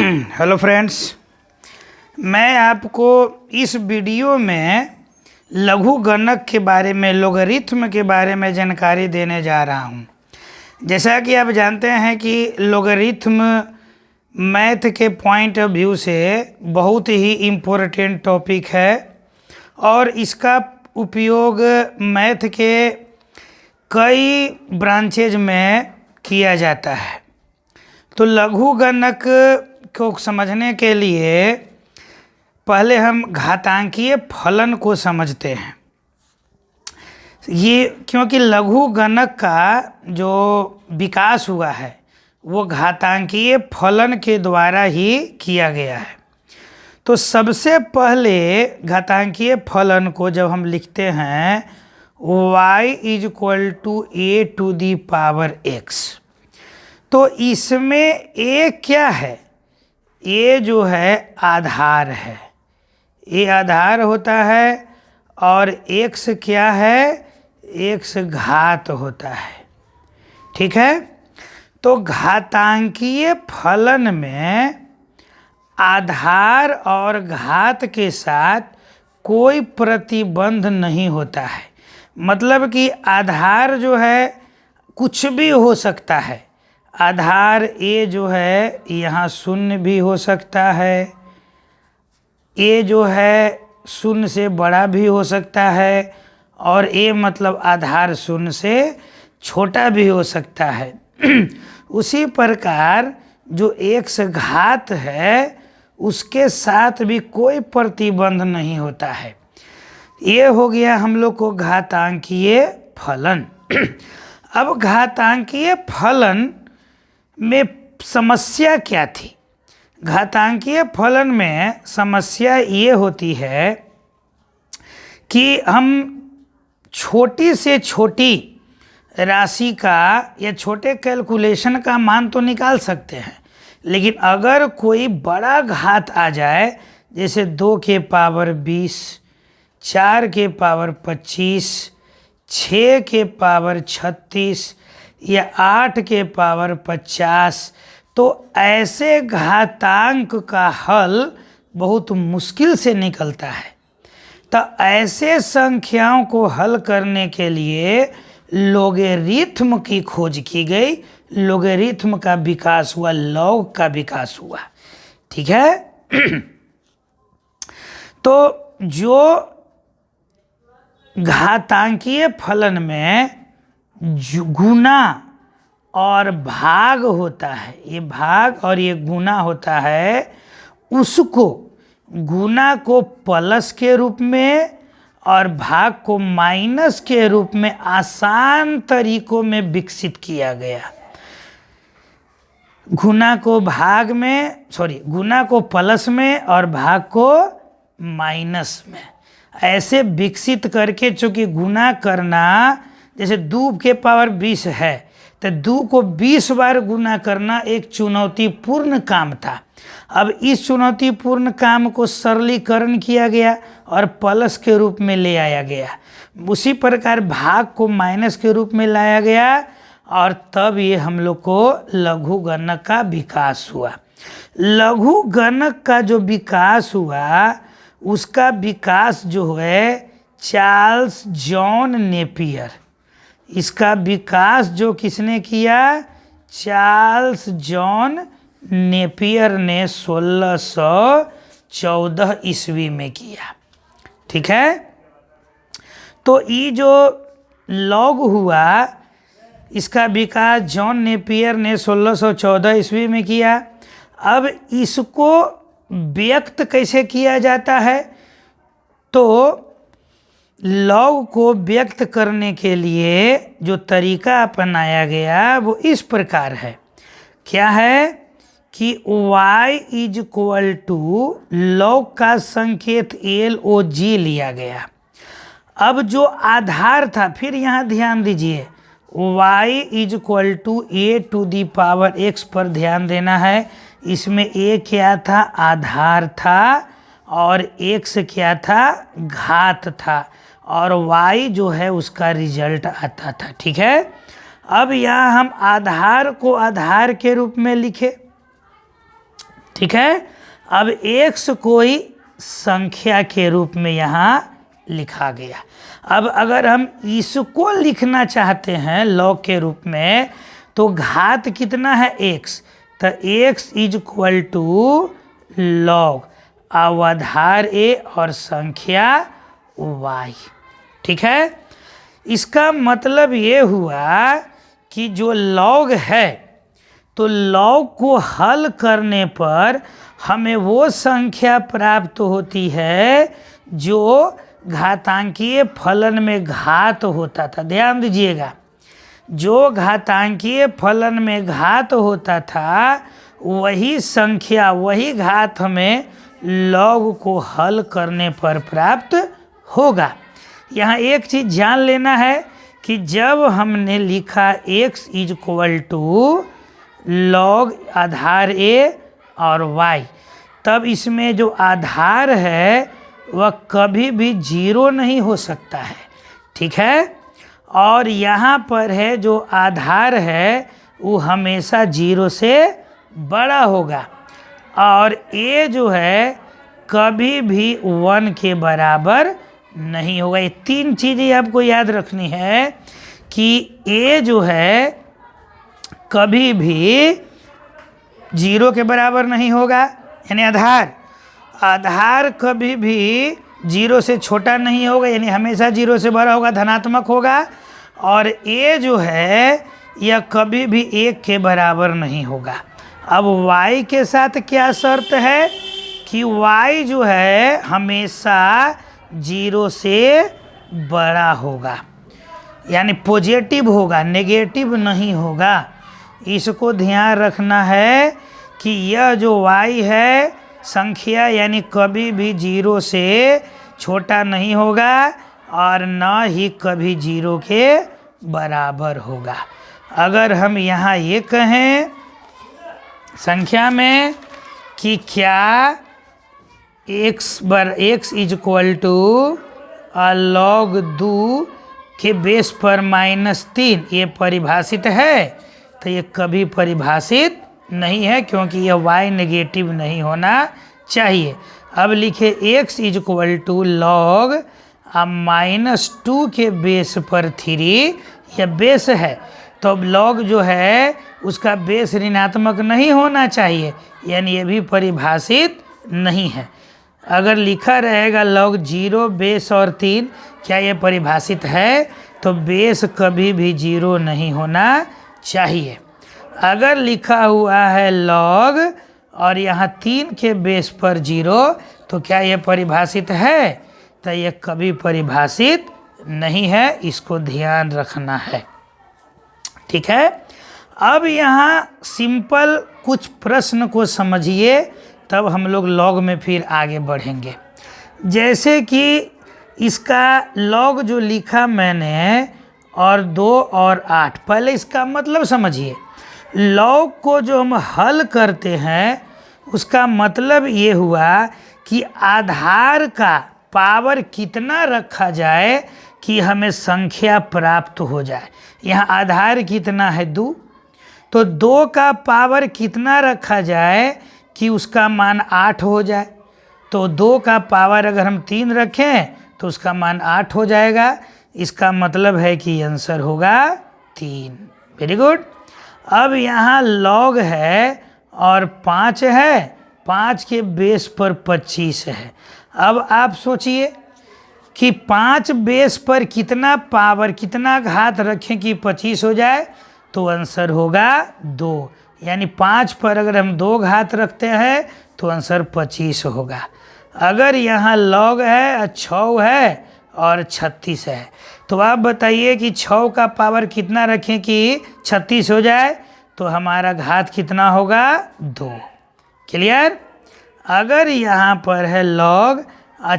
Hello friends, मैं आपको इस वीडियो में लघु गणक के बारे में, लोगरिथम के बारे में जानकारी देने जा रहा हूं। जैसा कि आप जानते हैं कि लोगरिथम मैथ के पॉइंट ऑफ व्यू से बहुत ही इम्पोर्टेंट टॉपिक है और इसका उपयोग मैथ के कई ब्रांचेज में किया जाता है। तो लघु गणक को समझने के लिए पहले हम घातांकीय फलन को समझते हैं। ये क्योंकि लघु गणक का जो विकास हुआ है वो घातांकीय फलन के द्वारा ही किया गया है। तो सबसे पहले घातांकीय फलन को जब हम लिखते हैं y = a⁴x, तो इसमें a क्या है? a जो है आधार है, a आधार होता है और x क्या है? x घात होता है। ठीक है, तो घातांकीय फलन में आधार और घात के साथ कोई प्रतिबंध नहीं होता है। मतलब कि आधार जो है कुछ भी हो सकता है। आधार a जो है यहाँ शून्य भी हो सकता है, a जो है शून्य से बड़ा भी हो सकता है और a मतलब आधार शून्य से छोटा भी हो सकता है। उसी प्रकार जो x घात है उसके साथ भी कोई प्रतिबंध नहीं होता है। ये हो गया हम लोग को घातांकीय फलन। अब घातांकीय फलन में समस्या क्या थी? घातांकीय फलन में समस्या ये होती है कि हम छोटी से छोटी राशि का या छोटे कैलकुलेशन का मान तो निकाल सकते हैं, लेकिन अगर कोई बड़ा घात आ जाए, जैसे 2 के पावर 20, 4 के पावर 25, 6 के पावर 36 या 8 के पावर 50, तो ऐसे घातांक का हल बहुत मुश्किल से निकलता है। तो ऐसे संख्याओं को हल करने के लिए लोगरिथम की खोज की गई, लोगरिथम का विकास हुआ, लॉग का विकास हुआ। ठीक है। तो जो घातांकीय फलन में गुना और भाग होता है, ये भाग और ये गुना होता है, उसको गुना को प्लस के रूप में और भाग को माइनस के रूप में आसान तरीकों में विकसित किया गया। गुना को गुना को प्लस में और भाग को माइनस में ऐसे विकसित करके, चूंकि गुना करना जैसे 2 के पावर 20 है तो 2 को 20 बार गुना करना एक चुनौतीपूर्ण काम था। अब इस चुनौतीपूर्ण काम को सरलीकरण किया गया और प्लस के रूप में ले आया गया। उसी प्रकार भाग को माइनस के रूप में लाया गया और तब ये हम लोग को लघु गणक का विकास हुआ। लघु गणक का जो विकास हुआ उसका विकास जो है चार्ल्स जॉन नेपियर, इसका विकास जो किसने किया? चार्ल्स जॉन नेपियर ने 1614 ईस्वी में किया। ठीक है, तो ये जो लॉग हुआ इसका विकास जॉन नेपियर ने 1614 ईस्वी में किया। अब इसको व्यक्त कैसे किया जाता है? तो लॉग को व्यक्त करने के लिए जो तरीका अपनाया गया वो इस प्रकार है। क्या है कि y = लॉग का संकेत LOG लिया गया। अब जो आधार था, फिर यहाँ ध्यान दीजिए, y = a⁴x पर ध्यान देना है। इसमें a क्या था? आधार था और x क्या था? घात था और y जो है उसका रिजल्ट आता था। ठीक है, अब यहाँ हम आधार को आधार के रूप में लिखे। ठीक है। अब x कोई संख्या के रूप में यहाँ लिखा गया। अब अगर हम इसको लिखना चाहते हैं लॉग के रूप में, तो घात कितना है x, तो x is equal to log अवधार a और संख्या y। ठीक है। इसका मतलब ये हुआ कि जो लॉग है, तो लॉग को हल करने पर हमें वो संख्या प्राप्त होती है जो घातांकीय फलन में घात होता था। ध्यान दीजिएगा, जो घातांकीय फलन में घात होता था वही संख्या, वही घात हमें लॉग को हल करने पर प्राप्त होगा। यहाँ एक चीज़ जान लेना है कि जब हमने लिखा x is equal to log आधार a और y, तब इसमें जो आधार है वह कभी भी जीरो नहीं हो सकता है। ठीक है। और यहाँ पर है जो आधार है वो हमेशा जीरो से बड़ा होगा, और a जो है कभी भी 1 के बराबर नहीं होगा। ये तीन चीज़ें आपको याद रखनी है कि a जो है कभी भी जीरो के बराबर नहीं होगा, यानी आधार कभी भी जीरो से छोटा नहीं होगा, यानी हमेशा जीरो से बड़ा होगा, धनात्मक होगा। और a जो है यह कभी भी 1 के बराबर नहीं होगा। अब y के साथ क्या शर्त है कि y जो है हमेशा जीरो से बड़ा होगा, यानी पॉजिटिव होगा, नेगेटिव नहीं होगा। इसको ध्यान रखना है कि यह जो y है संख्या, यानी कभी भी जीरो से छोटा नहीं होगा और न ही कभी जीरो के बराबर होगा। अगर हम यहाँ ये कहें संख्या में कि क्या x is equal to log 2 के बेस पर -3, ये परिभाषित है, तो ये कभी परिभाषित नहीं है क्योंकि यह y नेगेटिव नहीं होना चाहिए। अब लिखे x is equal to log -2 के बेस पर 3, यह बेस है, तो अब लॉग जो है उसका बेस ऋणात्मक नहीं होना चाहिए, यानी ये भी परिभाषित नहीं है। अगर लिखा रहेगा लॉग 0 बेस और 3, क्या ये परिभाषित है, तो बेस कभी भी 0 नहीं होना चाहिए। अगर लिखा हुआ है लॉग और यहाँ 3 के बेस पर 0, तो क्या ये परिभाषित है, तो ये कभी परिभाषित नहीं है, इसको ध्यान रखना है। ठीक है। अब यहाँ सिंपल कुछ प्रश्न को समझिए, तब हम लोग लॉग में फिर आगे बढ़ेंगे। जैसे कि इसका लॉग जो लिखा मैंने और 2 और 8, पहले इसका मतलब समझिए। लॉग को जो हम हल करते हैं उसका मतलब ये हुआ कि आधार का पावर कितना रखा जाए कि हमें संख्या प्राप्त हो जाए। यहाँ आधार कितना है 2, तो 2 का पावर कितना रखा जाए कि उसका मान 8 हो जाए। तो 2 का पावर अगर हम 3 रखें तो उसका मान 8 हो जाएगा। इसका मतलब है कि आंसर होगा 3। Very good. अब यहाँ लॉग है और 5 है, 5 के बेस पर 25 है। अब आप सोचिए कि 5 बेस पर कितना पावर, कितना घात रखें कि 25 हो जाए, तो आंसर होगा 2। यानी 5 पर अगर हम 2 घात रखते हैं तो आंसर 25 होगा। अगर यहाँ लॉग है 6 है और 36 है, तो आप बताइए कि 6 का पावर कितना रखें कि 36 हो जाए, तो हमारा घात कितना होगा 2। क्लियर। अगर यहाँ पर है लॉग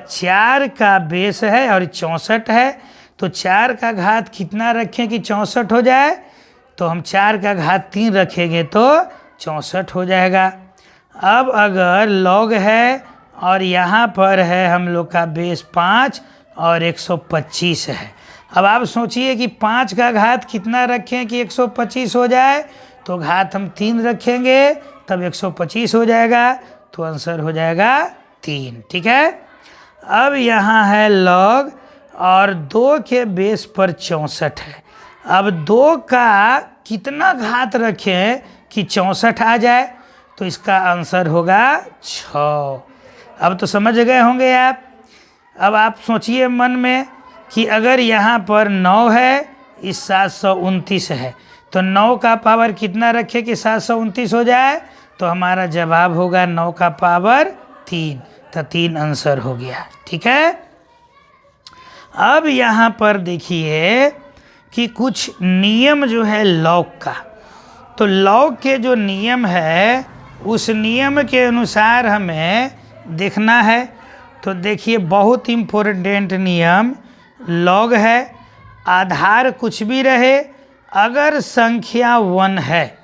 4 का बेस है और 64 है, तो 4 का घात कितना रखें कि 64 हो जाए, तो हम 4 का घात 3 रखेंगे तो 64 हो जाएगा। अब अगर लॉग है और यहाँ पर है हम लोग का बेस 5 और 125 है। अब आप सोचिए कि 5 का घात कितना रखें कि 125 हो जाए, तो घात हम 3 रखेंगे तब 125 हो जाएगा। तो आंसर हो जाएगा 3। ठीक है। अब यहाँ है log और 2 के बेस पर 64 है। अब 2 का कितना घात रखें कि 64 आ जाए, तो इसका आंसर होगा 6। अब तो समझ गए होंगे आप। अब आप सोचिए मन में कि अगर यहाँ पर 9 है, इस 729 है, तो 9 का पावर कितना रखे कि 729 हो जाए, तो हमारा जवाब होगा 9 का पावर 3। तो 3 आंसर हो गया। ठीक है। अब यहाँ पर देखिए कि कुछ नियम जो है लॉग का, तो लॉग के जो नियम है उस नियम के अनुसार हमें देखना है। तो देखिए बहुत इम्पोर्टेंट नियम लॉग है। आधार कुछ भी रहे, अगर संख्या 1 है,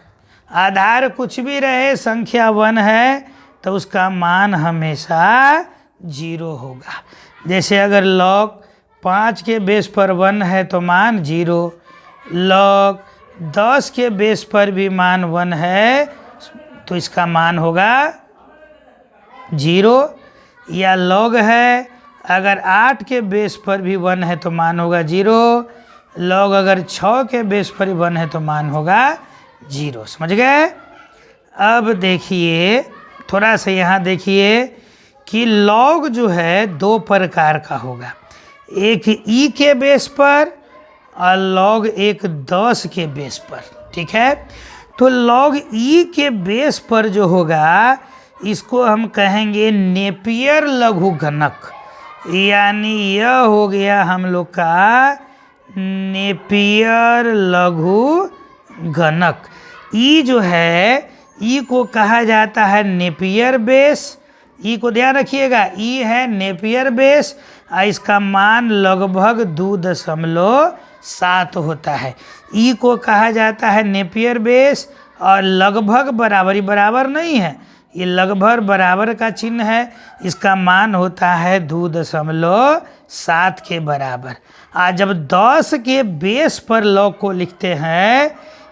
आधार कुछ भी रहे, संख्या 1 है, तो उसका मान हमेशा 0 होगा। जैसे अगर लॉग 5 के बेस पर 1 है तो मान 0, लॉग 10 के बेस पर भी मान 1 है तो इसका मान होगा 0। या लॉग है अगर 8 के बेस पर भी 1 है तो मान होगा 0, लॉग अगर 6 के बेस पर 1 है तो मान होगा 0। समझ गए। अब देखिए थोड़ा सा यहाँ देखिए कि लॉग जो है 2 प्रकार का होगा, एक ई के बेस पर और लॉग एक 10 के बेस पर। ठीक है। तो लॉग ई के बेस पर जो होगा इसको हम कहेंगे नेपियर लघुगणक, यानी यह हो गया हम लोग का नेपियर लघुगणक। ई जो है, ई को कहा जाता है नेपियर बेस। ई को ध्यान रखिएगा, ई है नेपियर बेस और इसका मान लगभग 2.7 होता है। ई को कहा जाता है नेपियर बेस और लगभग बराबरी, बराबर नहीं है, ये लगभग बराबर का चिन्ह है। इसका मान होता है 2.7 के बराबर। आज जब 10 के बेस पर लॉग को लिखते हैं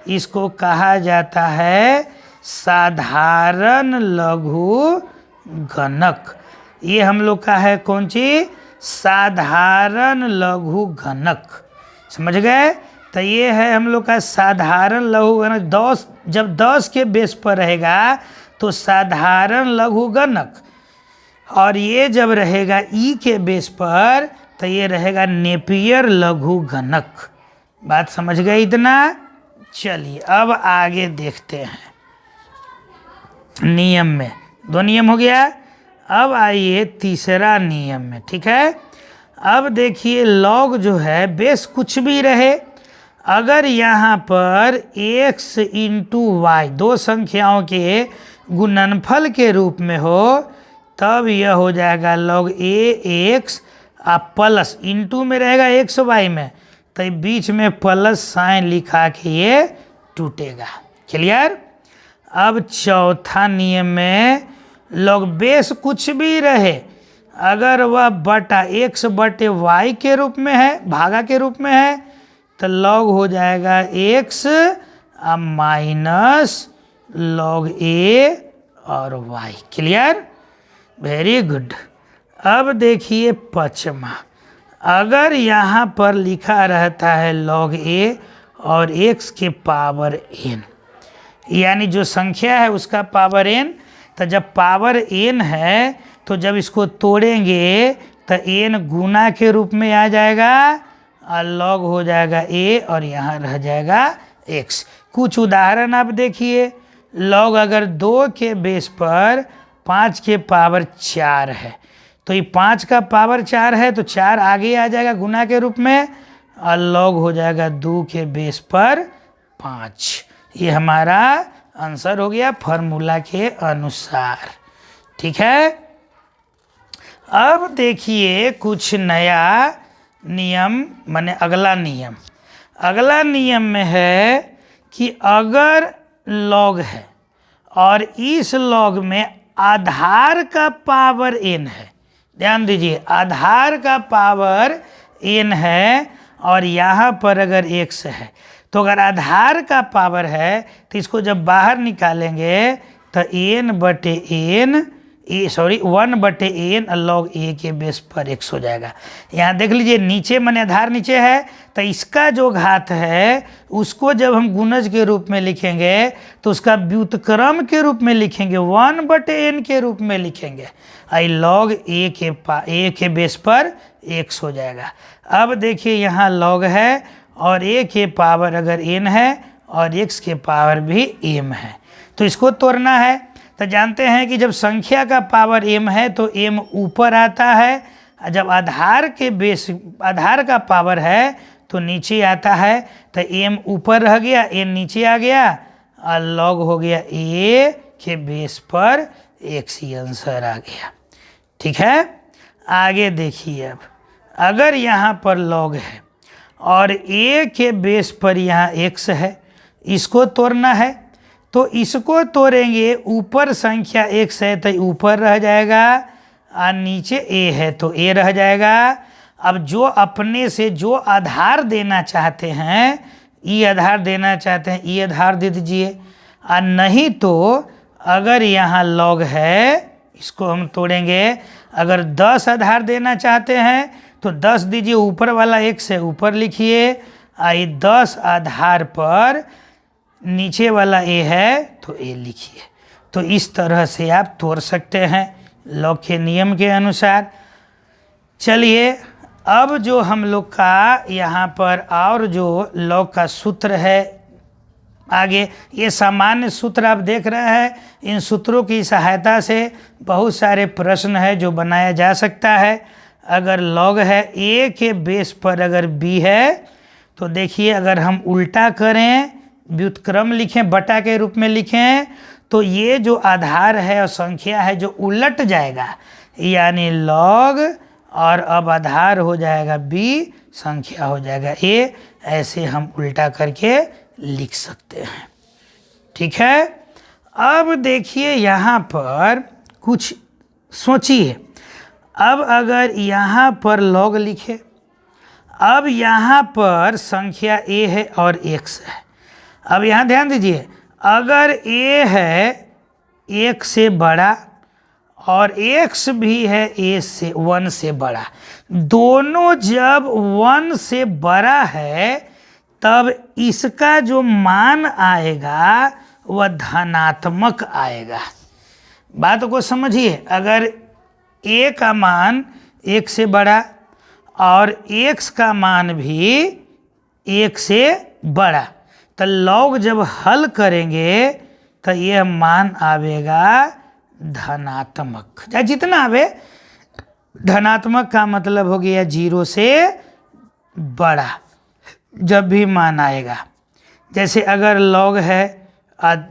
इसको कहा जाता है साधारण लघुगणक। ये हम लोग का है कौन चीज, साधारण लघुगणक। समझ गए। तो ये है हम लोग का साधारण लघुगणक। 10 जब 10 के बेस पर रहेगा तो साधारण लघुगणक, और ये जब रहेगा ई के बेस पर तो ये रहेगा नेपियर लघुगणक। बात समझ गए इतना। चलिए अब आगे देखते हैं नियम में। 2 नियम हो गया। अब आइए तीसरा नियम में। ठीक है। अब देखिए लॉग जो है बेस कुछ भी रहे, अगर यहाँ पर x इंटू वाई 2 संख्याओं के गुणनफल के रूप में हो तब यह हो जाएगा लॉग ए एक्स प्लस इंटू में रहेगा x वाई में, तो बीच में प्लस साइन लिखा के ये टूटेगा। क्लियर। अब चौथा नियम में लॉग बेस कुछ भी रहे, अगर वह बटा x बटे y के रूप में है, भागा के रूप में है, तो लॉग हो जाएगा x माइनस लॉग a और y। क्लियर। Very good. अब देखिए पचमा, अगर यहाँ पर लिखा रहता है लॉग a और x के पावर n, यानी जो संख्या है उसका पावर n, तो जब पावर n है तो जब इसको तोड़ेंगे तो n गुना के रूप में आ जाएगा और लॉग हो जाएगा a और यहाँ रह जाएगा x। कुछ उदाहरण आप देखिए, लॉग अगर 2 के बेस पर 5 के पावर 4 है तो ये 5 का पावर 4 है तो 4 आगे आ जाएगा गुना के रूप में और लॉग हो जाएगा 2 के बेस पर 5। ये हमारा आंसर हो गया फॉर्मूला के अनुसार। ठीक है। अब देखिए कुछ नया नियम, माने अगला नियम। अगला नियम में है कि अगर लॉग है और इस लॉग में आधार का पावर n है, ध्यान दीजिए आधार का पावर n है और यहाँ पर अगर x है, तो अगर आधार का पावर है तो इसको जब बाहर निकालेंगे तो n बटे n 1/n log a के बेस पर x हो जाएगा। यहाँ देख लीजिए नीचे माने आधार नीचे है, तो इसका जो घात है उसको जब हम गुणज के रूप में लिखेंगे तो उसका व्युत्क्रम के रूप में लिखेंगे, 1/n के रूप में लिखेंगे। आई log a के बेस पर x हो जाएगा। अब देखिए यहाँ log है और a के पावर अगर n है और x के पावर भी m है, तो इसको तोड़ना है। तो जानते हैं कि जब संख्या का पावर m है तो m ऊपर आता है, जब आधार का पावर है तो नीचे आता है। तो m ऊपर रह गया, n नीचे आ गया और log हो गया a के बेस पर x, ही आंसर आ गया। ठीक है, आगे देखिए। अब अगर यहाँ पर log है और a के बेस पर यहाँ x है, इसको तोड़ना है। तो इसको तोड़ेंगे, ऊपर संख्या x है तो ऊपर रह जाएगा और नीचे a है तो a रह जाएगा। अब जो अपने से जो आधार देना चाहते हैं, ई आधार देना चाहते हैं, ई आधार दे दीजिए। और नहीं तो अगर यहाँ log है, इसको हम तोड़ेंगे। अगर 10 आधार देना चाहते हैं तो 10 दीजिए, ऊपर वाला x है ऊपर लिखिए, आई 10 आधार पर नीचे वाला a है तो a लिखिए। तो इस तरह से आप तोड़ सकते हैं log के नियम के अनुसार। चलिए अब जो हम लोग का यहाँ पर और जो log का सूत्र है, आगे ये सामान्य सूत्र आप देख रहे हैं। इन सूत्रों की सहायता से बहुत सारे प्रश्न है जो बनाया जा सकता है। अगर log है a के बेस पर अगर b है तो देखिए, अगर हम उल्टा करें, व्युत्क्रम लिखें, बटा के रूप में लिखें, तो ये जो आधार है और संख्या है जो उलट जाएगा, यानी log और अब आधार हो जाएगा b, संख्या हो जाएगा a। ऐसे हम उल्टा करके लिख सकते हैं। ठीक है, अब देखिए यहाँ पर कुछ सोचिए। अब अगर यहाँ पर log लिखे, अब यहाँ पर संख्या a है और x है। अब यहाँ ध्यान दीजिए, अगर a है 1 से बड़ा और x भी है a से 1 से बड़ा, दोनों जब 1 से बड़ा है तब इसका जो मान आएगा वह धनात्मक आएगा। बात को समझिए, अगर a का मान 1 से बड़ा और x का मान भी 1 से बड़ा, तो log जब हल करेंगे तो यह मान आवेगा धनात्मक। चाहे जितना आवे, धनात्मक का मतलब हो गया 0 से बड़ा जब भी मान आएगा। जैसे अगर log है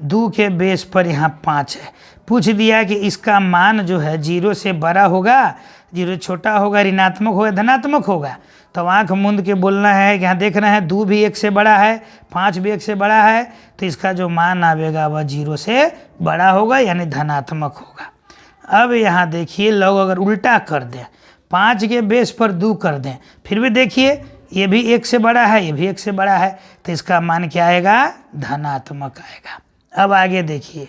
2 के बेस पर यहाँ 5 है, पूछ दिया कि इसका मान जो है 0 से बड़ा होगा, 0 छोटा होगा, ऋणात्मक होगा, धनात्मक होगा। तो आँख मूंद के बोलना है कि यहाँ देख रहे हैं 2 भी 1 से बड़ा है, 5 भी 1 से बड़ा है, तो इसका जो मान आवेगा वह 0 से बड़ा होगा, यानी धनात्मक होगा। अब यहाँ देखिए log अगर उल्टा कर दें, 5 के बेस पर 2 कर दें, फिर भी देखिए ये भी 1 से बड़ा है, ये भी 1 से बड़ा है, तो इसका मान क्या आएगा? धनात्मक आएगा। अब आगे देखिए,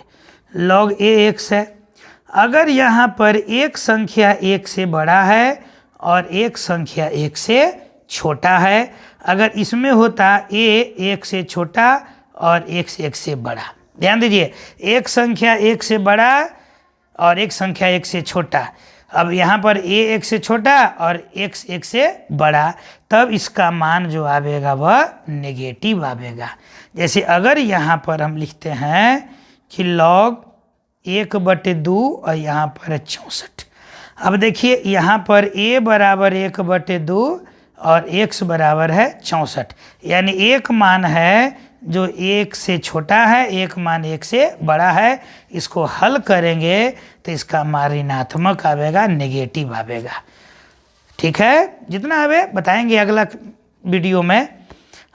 log a x है। अगर यहाँ पर एक संख्या 1 से बड़ा है और एक संख्या 1 से छोटा है, अगर इसमें होता a 1 से छोटा और x 1 से बड़ा, ध्यान दीजिए, एक संख्या 1 से बड़ा और एक संख्या 1 से छोटा, अब यहाँ पर a 1 से छोटा और x 1 से बड़ा, तब इसका मान जो आवेगा वह नेगेटिव आवेगा। जैसे अगर यहाँ पर हम लिखते हैं कि log 1/2 और यहाँ पर है 64। अब देखिए यहाँ पर a बराबर 1/2 और x बराबर है 64, यानी एक मान है जो 1 से छोटा है, एक मान 1 से बड़ा है। इसको हल करेंगे तो इसका मान ऋणात्मक आवेगा, नेगेटिव आवेगा। ठीक है, जितना आवे बताएंगे अगला वीडियो में।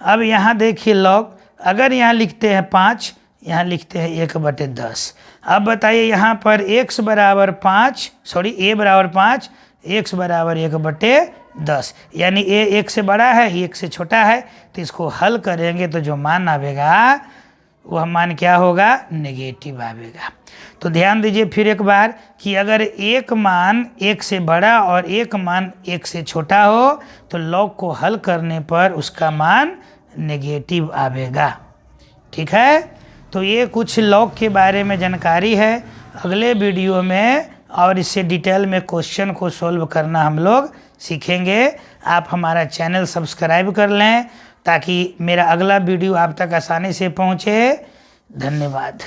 अब यहाँ देखिए log, अगर यहाँ लिखते हैं 5, यहाँ लिखते हैं 1/10। अब बताइए यहाँ पर x बराबर 5, सॉरी a बराबर 5, x बराबर 1/10, यानी a 1 से बड़ा है, 1 से छोटा है, तो इसको हल करेंगे तो जो मान आवेगा वह मान क्या होगा, नेगेटिव आवेगा। तो ध्यान दीजिए फिर एक बार कि अगर एक मान 1 से बड़ा और एक मान 1 से छोटा हो तो लॉग को हल करने पर उसका मान नेगेटिव आवेगा। ठीक है, तो ये कुछ लॉग के बारे में जानकारी है। अगले वीडियो में और इससे डिटेल में क्वेश्चन को सॉल्व करना हम लोग सीखेंगे। आप हमारा चैनल सब्सक्राइब कर लें ताकि मेरा अगला वीडियो आप तक आसानी से पहुँचे। धन्यवाद।